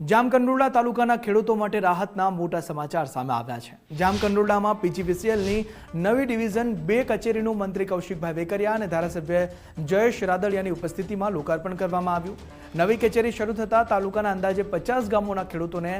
જામકંડોરણા તાલુકાના ખેડૂતો માટે રાહતના મોટા સમાચાર સામે આવ્યા છે। જામકંડોરણામાં પીજીવીસીએલની નવી ડિવિઝન 2 કચેરીનું મંત્રી કૌશિકભાઈ વેકરિયા અને ધારાસભ્ય જયેશ રાદડિયાની ઉપસ્થિતિમાં લોકાર્પણ કરવામાં આવ્યું। નવી કચેરી શરૂ થતાં તાલુકાના અંદાજે 50 ગામોના ખેડૂતોને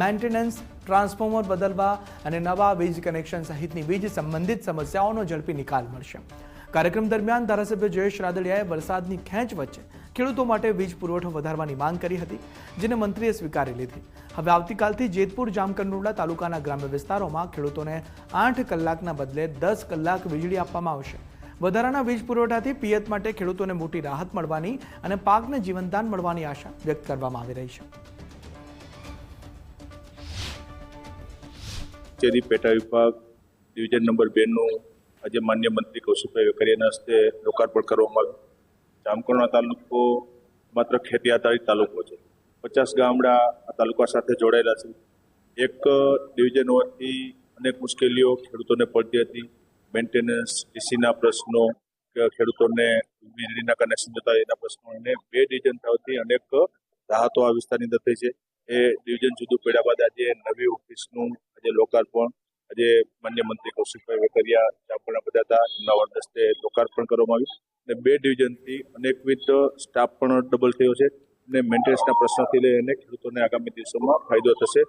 મેન્ટેનન્સ, ટ્રાન્સફોર્મર બદલવા અને નવા વીજ કનેક્શન સહિતની વીજ સંબંધિત સમસ્યાઓનો ઝડપી નિકાલ મળશે। કાર્યક્રમ દરમિયાન ધારાસભ્ય જયેશ રાદડિયાએ વરસાદની ખેંચ વચ્ચે ખેડૂતો માટે વીજ પુરવઠો વધારવાની માંગ કરી હતી, જેને મંત્રીએ સ્વીકારી લીધી। હવે આવતીકાલથી જેતપુર જામકંડોરણા તાલુકાના ગ્રામ્ય વિસ્તારોમાં ખેડૂતોને 8 કલાકના બદલે 10 કલાક વીજળી આપવામાં આવશે। વધારાના વીજ પુરવઠાથી પિયત માટે ખેડૂતોને મોટી રાહત મળવાની અને પાકને જીવનદાન મળવાની આશા વ્યક્ત કરવામાં આવી રહી છે। કચેરી પેટા વિભાગ ડિવિઝન નંબર 2 નું આજે માન્ય મંત્રી કૌશિકભાઈ વેકરિયાના હસ્તે લોકાર્પણ કરવામાં આવ્યું। જામકંડોરણા તાલુકો માત્ર ખેતી આધારિત તાલુકો છે। 50 ગામડા આ તાલુકા સાથે જોડાયેલા છે। એક ડિવિઝન હોવાથી અનેક મુશ્કેલીઓ ખેડૂતોને પડતી હતી। મેન્ટેનન્સ, ડીસીના પ્રશ્નો, ખેડૂતોને વીજળીના કનેક્શન જતા એના પ્રશ્નો, અને 2 ડિવિઝન થવાથી અનેક રાહતો આ વિસ્તારની અંદર થઈ છે। એ ડિવિઝન જુદું પડ્યા બાદ આજે નવી ઓફિસનું આજે લોકાર્પણ આજે માન્ય મંત્રી કૌશિકભાઈ વેકરિયા જામકંડોરણા બધા હતા, એમના હસ્તે લોકાર્પણ કરવામાં આવ્યું। અને 2 ડિવિઝનથી અનેકવિધ સ્ટાફ પણ ડબલ થયો છે અને મેન્ટેનન્સના પ્રશ્નથી લઈને ખેડૂતોને આગામી દિવસોમાં ફાયદો થશે।